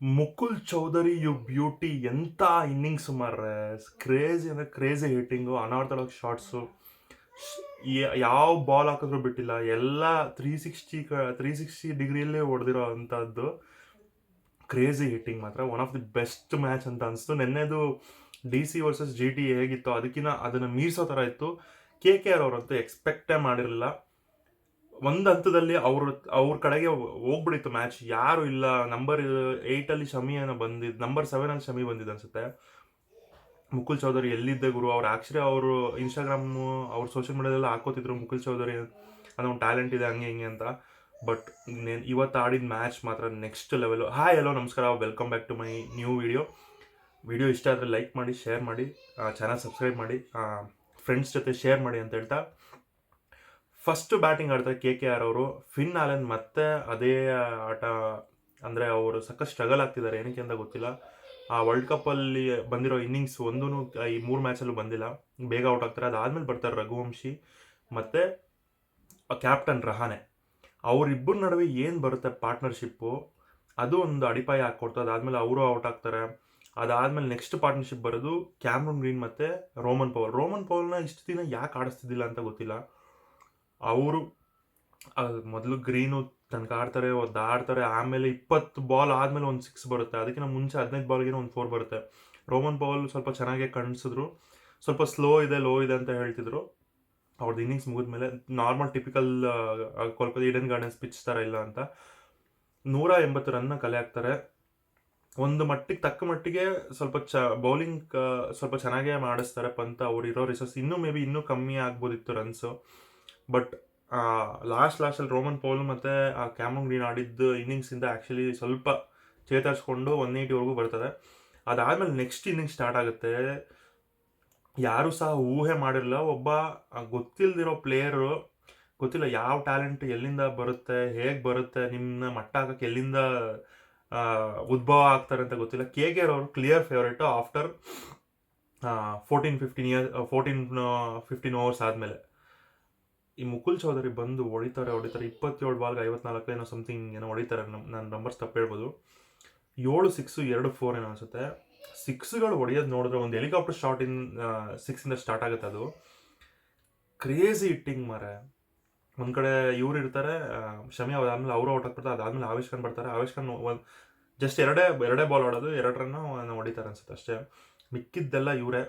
Mukul Chaudhary you beauty ಎಂಥ innings ಮಾರ್ರೆ. Crazy ಅಂದರೆ ಕ್ರೇಜಿ ಹಿಟ್ಟಿಂಗು, ಅನಾರ್ಥಡಾಕ್ಸ್ ಶಾಟ್ಸು, ಯಾವ ಬಾಲ್ ಹಾಕಿದ್ರು ಬಿಟ್ಟಿಲ್ಲ. ಎಲ್ಲ 360 ಡಿಗ್ರಿಯಲ್ಲೇ ಹೊಡೆದಿರೋ ಅಂಥದ್ದು ಕ್ರೇಜಿ ಹಿಟ್ಟಿಂಗ್. ಮಾತ್ರ one of the best match ಅಂತ ಅನಿಸ್ತು ನೆನ್ನೆದು. DC ವರ್ಸಸ್ GT ಹೇಗಿತ್ತು ಅದಕ್ಕಿಂತ ಅದನ್ನು ಮೀರ್ಸೋ ಥರ ಇತ್ತು. KKR ಅವರಂತೂ ಎಕ್ಸ್ಪೆಕ್ಟೇ ಮಾಡಿರಲಿಲ್ಲ. ಒಂದು ಹಂತದಲ್ಲಿ ಅವ್ರ ಕಡೆಗೆ ಹೋಗ್ಬಿಡಿತ್ತು ಮ್ಯಾಚ್. ಯಾರು ಇಲ್ಲ, ನಂಬರ್ 8 ಶಮಿ ಏನೋ ಬಂದಿದ್ದು, ನಂಬರ್ 7 ಶಮಿ ಬಂದಿದ್ದು ಅನ್ಸುತ್ತೆ. ಮುಕುಲ್ ಚೌಧರಿ ಎಲ್ಲಿದ್ದೆ ಗುರು. ಅವ್ರು ಆ್ಯಕ್ಚುಲಿ ಅವರು ಇನ್ಸ್ಟಾಗ್ರಾಮು, ಅವ್ರು ಸೋಷಿಯಲ್ ಮೀಡಿಯಾದೆಲ್ಲ ಹಾಕೋತಿದ್ರು ಮುಕುಲ್ ಚೌಧರಿ ಅನ್ನೋ ಒಂದು ಟ್ಯಾಲೆಂಟ್ ಇದೆ ಹಂಗೆ ಹಿಂಗೆ ಅಂತ. ಬಟ್ ಇವತ್ತು ಆಡಿದ ಮ್ಯಾಚ್ ಮಾತ್ರ ನೆಕ್ಸ್ಟ್ ಲೆವೆಲು. ಹಾಯ್ ಹಲೋ ನಮಸ್ಕಾರ, welcome back to my new video ಇಷ್ಟ ಆದರೆ ಲೈಕ್ ಮಾಡಿ, ಶೇರ್ ಮಾಡಿ, ಚಾನಲ್ ಸಬ್ಸ್ಕ್ರೈಬ್ ಮಾಡಿ, ಫ್ರೆಂಡ್ಸ್ ಜೊತೆ ಶೇರ್ ಮಾಡಿ ಅಂತ ಹೇಳ್ತಾ, ಫಸ್ಟ್ ಬ್ಯಾಟಿಂಗ್ ಆಡ್ತಾರೆ KKR ಅವರು. ಫಿನ್ ಆಲೆನ್ ಮತ್ತೆ ಅದೇ ಆಟ, ಅಂದರೆ ಅವರು ಸಖತ್ ಸ್ಟ್ರಗಲ್ ಆಗ್ತಿದ್ದಾರೆ, ಏನಕ್ಕೆ ಅಂತ ಗೊತ್ತಿಲ್ಲ. ಆ ವರ್ಲ್ಡ್ ಕಪ್ಪಲ್ಲಿ ಬಂದಿರೋ ಇನ್ನಿಂಗ್ಸ್ ಒಂದೂ ಈ 3 ಮ್ಯಾಚಲ್ಲೂ ಬಂದಿಲ್ಲ. ಬೇಗ ಔಟ್ ಆಗ್ತಾರೆ. ಅದಾದಮೇಲೆ ಬರ್ತಾರೆ ರಘುವಂಶಿ ಮತ್ತು ಕ್ಯಾಪ್ಟನ್ ರಹಾನೆ. ಅವರಿಬ್ಬರ ನಡುವೆ ಏನು ಬರುತ್ತೆ ಪಾರ್ಟ್ನರ್ಶಿಪ್ಪು, ಅದು ಒಂದು ಅಡಿಪಾಯ ಹಾಕ್ಕೊಡ್ತು. ಅದಾದಮೇಲೆ ಅವರು ಔಟ್ ಆಗ್ತಾರೆ. ಅದಾದಮೇಲೆ ನೆಕ್ಸ್ಟ್ ಪಾರ್ಟ್ನರ್ಶಿಪ್ ಬರೋದು ಕ್ಯಾಮ್ರನ್ ಗ್ರೀನ್ ಮತ್ತು ರೋಮನ್ ಪವಲ್ನ ಇಷ್ಟು ದಿನ ಯಾಕೆ ಆಡಿಸ್ತಿದ್ದಿಲ್ಲ ಅಂತ ಗೊತ್ತಿಲ್ಲ. ಅವರು ಮೊದಲು ಗ್ರೀನು ತನಕ ಆಡ್ತಾರೆ, ಆಡ್ತಾರೆ, ಆಮೇಲೆ 20 ಬಾಲ್ ಆದಮೇಲೆ ಒಂದು 6 ಬರುತ್ತೆ. ಅದಕ್ಕಿಂತ ಮುಂಚೆ 15 ಬಾಲ್ಗೆ ಒಂದು 4 ಬರುತ್ತೆ. ರೋಮನ್ ಪವಲ್ ಸ್ವಲ್ಪ ಚೆನ್ನಾಗೇ ಕಾಣಿಸಿದ್ರು. ಸ್ವಲ್ಪ ಸ್ಲೋ ಇದೆ, ಲೋ ಇದೆ ಅಂತ ಹೇಳ್ತಿದ್ರು. ಅವ್ರದ್ದು ಇನ್ನಿಂಗ್ಸ್ ಮುಗಿದ್ಮೇಲೆ normal typical Kolkata Eden gardens pitch ಥರ ಇಲ್ಲ ಅಂತ 180 ರನ್ನ ಕಲೆ ಹಾಕ್ತಾರೆ. ಒಂದು ಮಟ್ಟಿಗೆ ತಕ್ಕ ಮಟ್ಟಿಗೆ ಸ್ವಲ್ಪ ಬೌಲಿಂಗ್ ಸ್ವಲ್ಪ ಚೆನ್ನಾಗೇ ಮಾಡಿಸ್ತಾರೆ ಪಂತ. ಅವ್ರು ಇರೋ ರಿಸೋರ್ಸ್ ಇನ್ನೂ ಕಮ್ಮಿ ಆಗ್ಬೋದಿತ್ತು ರನ್ಸು. ಬಟ್ ಲಾಸ್ಟಲ್ಲಿ ರೋಮನ್ ಪೌಲ್ ಮತ್ತು ಆ ಕ್ಯಾಮ್ರನ್ ಗ್ರೀನ್ ಆಡಿದ್ದು ಇನ್ನಿಂಗ್ಸಿಂದ ಆ್ಯಕ್ಚುಲಿ ಸ್ವಲ್ಪ ಚೇತರಿಸ್ಕೊಂಡು 180ವರೆಗೂ ಬರ್ತದೆ. ಅದಾದಮೇಲೆ ನೆಕ್ಸ್ಟ್ ಇನ್ನಿಂಗ್ಸ್ ಸ್ಟಾರ್ಟ್ ಆಗುತ್ತೆ. ಯಾರೂ ಸಹ ಊಹೆ ಮಾಡಿರಲಿಲ್ಲ. ಒಬ್ಬ ಗೊತ್ತಿಲ್ಲದಿರೋ ಪ್ಲೇಯರು, ಗೊತ್ತಿಲ್ಲ ಯಾವ ಟ್ಯಾಲೆಂಟ್ ಎಲ್ಲಿಂದ ಬರುತ್ತೆ, ಹೇಗೆ ಬರುತ್ತೆ, ನಿಮ್ಮನ್ನ ಮಟ್ಟ ಹಾಕಕ್ಕೆ ಎಲ್ಲಿಂದ ಉದ್ಭವ ಆಗ್ತಾರೆ ಅಂತ ಗೊತ್ತಿಲ್ಲ. KKR ಅವರು ಕ್ಲಿಯರ್ ಫೇವ್ರೇಟು ಆಫ್ಟರ್ 14-15 ಓವರ್ಸ್ ಆದಮೇಲೆ. ಈ ಮುಕುಲ್ ಚೌಧರಿ ಬಂದು ಹೊಡಿತಾರೆ. 27 ಬಾಲ್ಗೆ 54 ಏನೋ ಸಮಥಿಂಗ್ ಏನೋ ಹೊಡಿತಾರೆ. ನಾನು ನಂಬರ್ಸ್ ತಪ್ಪು ಹೇಳ್ಬೋದು. 7 6 2 4 ಏನೋ ಅನಿಸುತ್ತೆ. 6ಗಳು ಹೊಡೆಯೋದು ನೋಡಿದ್ರೆ ಒಂದು ಹೆಲಿಕಾಪ್ಟರ್ ಶಾಟ್ 6ಇಂದ ಸ್ಟಾರ್ಟ್ ಆಗುತ್ತೆ. ಅದು ಕ್ರೇಜಿ ಹಿಟ್ಟಿಂಗ್ ಮಾರೆ. ಒಂದು ಕಡೆ ಇವ್ರು ಇರ್ತಾರೆ, ಶಮಿ, ಅದಾದ್ಮೇಲೆ ಅವರು ಔಟ್ ಆಗ್ಬಿಡ್ತಾರೆ. ಅದಾದ್ಮೇಲೆ ಆವೇಶ್ ಖಾನ್ ಬರ್ತಾರೆ. ಆವೇಶ್ ಖಾನ್ ಜಸ್ಟ್ ಎರಡೇ ಬಾಲ್ ಆಡೋದು, 2 ರನ್ನ ಹೊಡಿತಾರೆ ಅನ್ಸುತ್ತೆ ಅಷ್ಟೇ. ಮಿಕ್ಕಿದ್ದೆಲ್ಲ ಇವರೇ.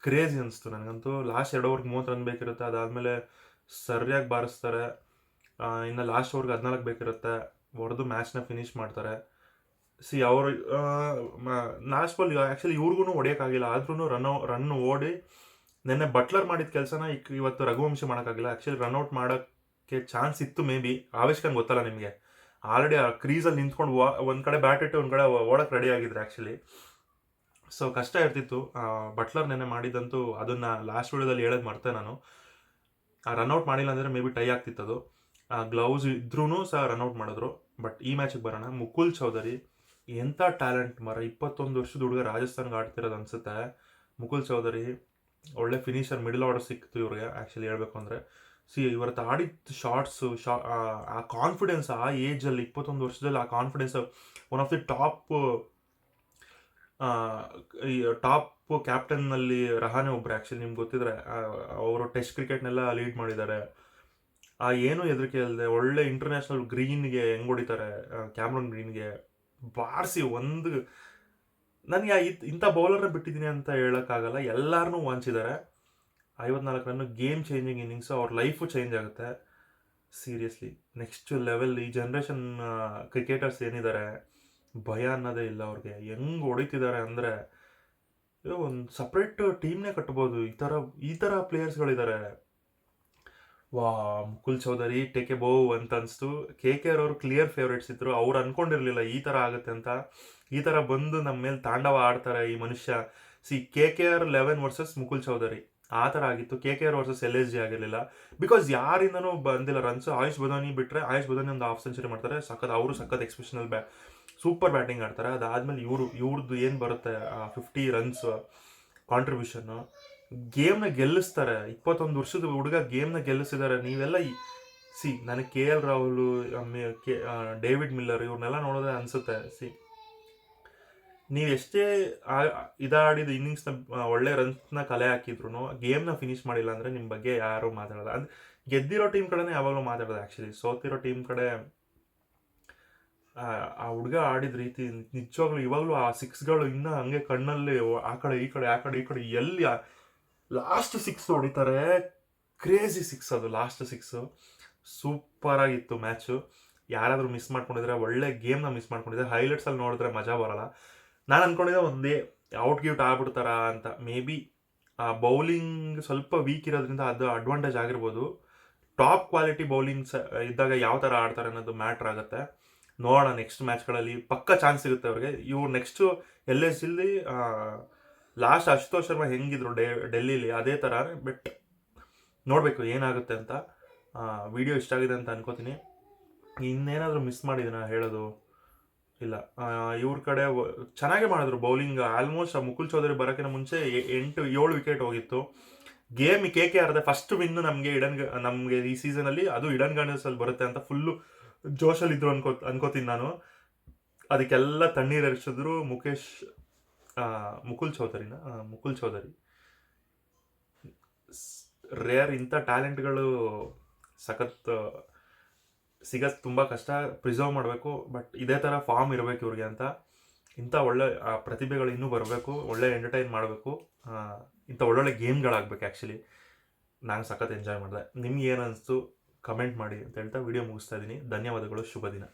ಕ್ರೇಜಿ ಅನಿಸ್ತು ನನಗಂತೂ. ಲಾಸ್ಟ್ 2 ಓವರ್ಗೆ 30 ರನ್ ಬೇಕಿರುತ್ತೆ. ಅದಾದಮೇಲೆ ಸರಿಯಾಗಿ ಬಾರಿಸ್ತಾರೆ. ಇನ್ನು ಲಾಸ್ಟ್ ಓವರ್ಗೆ 14 ಬೇಕಿರುತ್ತೆ. ಹೊಡೆದು ಮ್ಯಾಚ್ನ ಫಿನಿಷ್ ಮಾಡ್ತಾರೆ. ಅವರು ಲಾಸ್ಟ್ ಬಾಲ್ ಆ್ಯಕ್ಚುಲಿ ಇವ್ರಿಗೂ ಹೊಡೆಯೋಕ್ಕಾಗಿಲ್ಲ. ಆದ್ರೂ ರನ್ ಓಡಿ ನೆನ್ನೆ ಬಟ್ಲರ್ ಮಾಡಿದ ಕೆಲಸನ ಇವತ್ತು ರಘುವಂಶಿ ಮಾಡೋಕ್ಕಾಗಿಲ್ಲ. ಆ್ಯಕ್ಚುಲಿ ರನ್ಔಟ್ ಮಾಡೋಕ್ಕೆ ಚಾನ್ಸ್ ಇತ್ತು ಮೇ ಬಿ. ಆವೇಶ್ ಖಾನ್ ಗೊತ್ತಲ್ಲ ನಿಮಗೆ, ಆಲ್ರೆಡಿ ಆ ಕ್ರೀಸಲ್ಲಿ ನಿಂತ್ಕೊಂಡು ಒಂದು ಕಡೆ ಬ್ಯಾಟ್ ಇಟ್ಟು ಒಂದು ಕಡೆ ಓಡೋಕ್ಕೆ ರೆಡಿ ಆಗಿದ್ರು ಆ್ಯಕ್ಚುಲಿ. ಸೊ ಕಷ್ಟ ಇರ್ತಿತ್ತು. ಬಟ್ಲರ್ ನೆನ್ನೆ ಮಾಡಿದಂತೂ ಅದನ್ನು ಲಾಸ್ಟ್ ವಿಡಿಯೋದಲ್ಲಿ ಹೇಳೋದು ಮರ್ತೆ ನಾನು. ರನ್ಔಟ್ ಮಾಡಿಲ್ಲ ಅಂದರೆ ಮೇ ಬಿ ಟೈ ಆಗ್ತಿತ್ತು ಅದು. ಗ್ಲೌಸ್ ಇದ್ರೂ ಸಹ ರನ್ಔಟ್ ಮಾಡಿದ್ರು. ಬಟ್ ಈ ಮ್ಯಾಚಿಗೆ ಬರೋಣ. ಮುಕುಲ್ ಚೌಧರಿ ಎಂಥ ಟ್ಯಾಲೆಂಟ್ ಮರ. 21 ವರ್ಷದ ಹುಡುಗ ರಾಜಸ್ಥಾನ್ಗೆ ಆಡ್ತಿರೋದು ಅನಿಸುತ್ತೆ. ಮುಕುಲ್ ಚೌಧರಿ ಒಳ್ಳೆ ಫಿನಿಷರ್, ಮಿಡಲ್ ಆರ್ಡರ್ ಸಿಕ್ತು ಇವ್ರಿಗೆ ಆ್ಯಕ್ಚುಲಿ ಹೇಳ್ಬೇಕು ಅಂದರೆ. ಇವತ್ತು ಆಡಿದ ಶಾರ್ಟ್ಸು, ಆ ಕಾನ್ಫಿಡೆನ್ಸ್, ಆ ಏಜಲ್ಲಿ 21 ವರ್ಷದಲ್ಲಿ ಆ confidence. One of the top ಕ್ಯಾಪ್ಟನ್ನಲ್ಲಿ ರಹಾನೆ ಒಬ್ರು. ಆ್ಯಕ್ಚುಲಿ ನಿಮ್ಗೆ ಗೊತ್ತಿದ್ರೆ ಅವರು ಟೆಸ್ಟ್ ಕ್ರಿಕೆಟ್ನೆಲ್ಲ ಲೀಡ್ ಮಾಡಿದ್ದಾರೆ. ಏನೂ ಹೆದರಿಕೆ ಇಲ್ಲದೆ ಒಳ್ಳೆ ಇಂಟರ್ನ್ಯಾಷನಲ್ ಗ್ರೀನ್ಗೆ ಹೆಂಗೆ ಹೊಡಿತಾರೆ, ಕ್ಯಾಮ್ರನ್ ಗ್ರೀನ್ಗೆ ಬಾರಿಸಿ ನನಗೆ ಇಂಥ ಬೌಲರ್ನ ಬಿಟ್ಟಿದ್ದೀನಿ ಅಂತ ಹೇಳೋಕ್ಕಾಗಲ್ಲ. ಎಲ್ಲರನ್ನೂ ವಾಂಚಿದ್ದಾರೆ. 54 ರನ್ನು ಗೇಮ್ ಚೇಂಜಿಂಗ್ ಇನ್ನಿಂಗ್ಸು. ಅವ್ರ ಲೈಫು ಚೇಂಜ್ ಆಗುತ್ತೆ ಸೀರಿಯಸ್ಲಿ. Next level. ಈ ಜನ್ರೇಷನ್ ಕ್ರಿಕೆಟರ್ಸ್ ಏನಿದ್ದಾರೆ, ಭಯ ಅನ್ನೋದೇ ಇಲ್ಲ ಅವ್ರಿಗೆ. ಹೆಂಗೆ ಹೊಡಿತಿದ್ದಾರೆ ಅಂದರೆ ಒಂದು ಸಪ್ರೇಟ್ ಟೀಮ್ನೇ ಕಟ್ಬೋದು. ಈ ಥರ ಪ್ಲೇಯರ್ಸ್ಗಳಿದ್ದಾರೆ. ಮುಕುಲ್ ಚೌಧರಿ ಟೇಕ್ ಎ ಬೋವ್ ಅಂತ ಅನಿಸ್ತು. KKR ಅವರು ಕ್ಲಿಯರ್ ಫೇವ್ರೇಟ್ಸ್ ಇದ್ರು. ಅವ್ರು ಅಂದ್ಕೊಂಡಿರಲಿಲ್ಲ ಈ ಥರ ಆಗುತ್ತೆ ಅಂತ. ಈ ಥರ ಬಂದು ನಮ್ಮ ಮೇಲೆ ತಾಂಡವ ಆಡ್ತಾರೆ ಈ ಮನುಷ್ಯ. KKR 11 ವರ್ಸಸ್ ಮುಕುಲ್ ಚೌಧರಿ ಆ ಥರ ಆಗಿತ್ತು. KKR ವರ್ಸಸ್ LSG ಆಗಿರಲಿಲ್ಲ. ಬಿಕಾಸ್ ಯಾರಿಂದನೂ ಬಂದಿಲ್ಲ ರನ್ಸು. ಆಯುಷ್ ಬದಾನಿ ಬಿಟ್ಟರೆ, ಆಯುಷ್ ಬದಾನಿ ಒಂದು ಹಾಫ್ ಸೆಂಚುರಿ ಮಾಡ್ತಾರೆ. ಅವರು ಸಖತ್ ಎಕ್ಸ್ಪೆಷನಲ್ ಸೂಪರ್ ಬ್ಯಾಟಿಂಗ್ ಆಡ್ತಾರೆ. ಅದಾದಮೇಲೆ ಇವ್ರದ್ದು ಏನು ಬರುತ್ತೆ 50 ರನ್ಸ್ ಕಾಂಟ್ರಿಬ್ಯೂಷನ್ನು. ಗೇಮ್ನ ಗೆಲ್ಲಿಸ್ತಾರೆ. 21 ವರ್ಷದ ಹುಡುಗ ಗೇಮ್ನ ಗೆಲ್ಲಿಸಿದ್ದಾರೆ. ನೀವೆಲ್ಲ ನನಗೆ K L Rahul, David Miller ಇವ್ರನ್ನೆಲ್ಲ ನೋಡಿದ್ರೆ ಅನಿಸುತ್ತೆ, ನೀವು ಎಷ್ಟೇ ಇದಾಡಿದ ಇನ್ನಿಂಗ್ಸ್ನ ಒಳ್ಳೆ ರನ್ಸ್ನ ಕಲೆ ಹಾಕಿದ್ರು ಗೇಮ್ನ ಫಿನಿಶ್ ಮಾಡಿಲ್ಲ ಅಂದರೆ ನಿಮ್ಮ ಬಗ್ಗೆ ಯಾರೂ ಮಾತಾಡಲ್ಲ. ಅದು ಗೆದ್ದಿರೋ ಟೀಮ್ ಕಡೆನೇ ಯಾವಾಗಲೂ ಮಾತಾಡೋದು. ಆ್ಯಕ್ಚುಲಿ ಸೋತಿರೋ ಟೀಮ್ ಕಡೆ ಆ ಹುಡುಗ ಆಡಿದ ರೀತಿ ನಿಜವಾಗ್ಲೂ ಇವಾಗಲೂ ಆ ಸಿಕ್ಸ್ಗಳು ಇನ್ನೂ ಹಂಗೆ ಕಣ್ಣಲ್ಲಿ ಆ ಕಡೆ ಈ ಕಡೆ ಎಲ್ಲಿ ಲಾಸ್ಟ್ ಸಿಕ್ಸ್ ಹೊಡಿತಾರೆ. ಕ್ರೇಜಿ ಸಿಕ್ಸ್ ಅದು, ಲಾಸ್ಟ್ ಸಿಕ್ಸು ಸೂಪರ್ ಆಗಿತ್ತು ಮ್ಯಾಚು. ಯಾರಾದರೂ ಮಿಸ್ ಮಾಡ್ಕೊಂಡಿದ್ರೆ, ಒಳ್ಳೆ ಗೇಮ್ನ ಮಿಸ್ ಮಾಡ್ಕೊಂಡಿದ್ರೆ, ಹೈಲೈಟ್ಸಲ್ಲಿ ನೋಡಿದ್ರೆ ಮಜಾ ಬರಲ್ಲ. ನಾನು ಅಂದ್ಕೊಂಡಿದ್ದೆ ಒಂದೇ ಔಟ್ ಆಗ್ಬಿಡ್ತಾರ ಅಂತ. ಮೇ ಬಿ ಬೌಲಿಂಗ್ ಸ್ವಲ್ಪ ವೀಕ್ ಇರೋದ್ರಿಂದ ಅದು ಅಡ್ವಾಂಟೇಜ್ ಆಗಿರ್ಬೋದು. ಟಾಪ್ ಕ್ವಾಲಿಟಿ ಬೌಲಿಂಗ್ಸ್ ಇದ್ದಾಗ ಯಾವ ಥರ ಆಡ್ತಾರೆ ಅನ್ನೋದು ಮ್ಯಾಟ್ರ್ ಆಗುತ್ತೆ. ನೋಡೋಣ ನೆಕ್ಸ್ಟ್ ಮ್ಯಾಚ್ಗಳಲ್ಲಿ ಪಕ್ಕ ಚಾನ್ಸ್ ಸಿಗುತ್ತೆ ಅವ್ರಿಗೆ. ಇವ್ರು ನೆಕ್ಸ್ಟು LSGಲಿ ಲಾಸ್ಟ್ ಅಶುತೋಷ್ ಶರ್ಮಾ ಹೆಂಗಿದ್ರು ಡೆಲ್ಲಿಲಿ ಅದೇ ಥರ. ಬಟ್ ನೋಡಬೇಕು ಏನಾಗುತ್ತೆ ಅಂತ. ವಿಡಿಯೋ ಇಷ್ಟ ಆಗಿದೆ ಅಂತ ಅನ್ಕೋತೀನಿ. ಇನ್ನೇನಾದರೂ ಮಿಸ್ ಮಾಡಿದ್ದೀನ ಹೇಳೋದು? ಇಲ್ಲ. ಇವ್ರ ಕಡೆ ಚೆನ್ನಾಗೇ ಮಾಡಿದ್ರು ಬೌಲಿಂಗ್. ಆಲ್ಮೋಸ್ಟ್ ಮುಕುಲ್ ಚೌಧರಿ ಬರೋಕ್ಕಿಂತ ಮುಂಚೆ 7 ವಿಕೆಟ್ ಹೋಗಿತ್ತು. ಗೇಮ್ KKR ಫಸ್ಟ್ ವಿನ್ ನಮಗೆ ಈ ಸೀಸನಲ್ಲಿ. ಅದು ಇಡನ್ ಗಾರ್ಡನ್ಸಲ್ಲಿ ಬರುತ್ತೆ ಅಂತ ಫುಲ್ಲು ಜೋಶಲ್ಲಿದ್ರು ಅನ್ಕೋತೀನಿ ನಾನು. ಅದಕ್ಕೆಲ್ಲ ತಣ್ಣೀರು ಎರಚಿದ್ರು ಮುಕುಲ್ ಚೌಧರಿ. ರೇರ್. ಇಂಥ ಟ್ಯಾಲೆಂಟ್ಗಳು ಸಖತ್ ಸಿಗೋದು ತುಂಬ ಕಷ್ಟ. ಪ್ರಿಸರ್ವ್ ಮಾಡಬೇಕು. ಬಟ್ ಇದೇ ಥರ ಫಾರ್ಮ್ ಇರಬೇಕು ಇವ್ರಿಗೆ ಅಂತ. ಇಂಥ ಒಳ್ಳೆ ಪ್ರತಿಭೆಗಳು ಇನ್ನೂ ಬರಬೇಕು. ಒಳ್ಳೆ ಎಂಟರ್ಟೈನ್ ಮಾಡಬೇಕು. ಇಂಥ ಒಳ್ಳೊಳ್ಳೆ ಗೇಮ್ಗಳಾಗಬೇಕು. ಆ್ಯಕ್ಚುಲಿ ನಾನು ಸಖತ್ ಎಂಜಾಯ್ ಮಾಡಿದೆ. ನಿಮ್ಗೆ ಏನು ಅನಿಸ್ತು ಕಮೆಂಟ್ ಮಾಡಿ ಅಂತ ಹೇಳ್ತಾ ವಿಡಿಯೋ ಮುಗಿಸ್ತಾ ಇದ್ದೀನಿ. ಧನ್ಯವಾದಗಳು. ಶುಭ ದಿನ.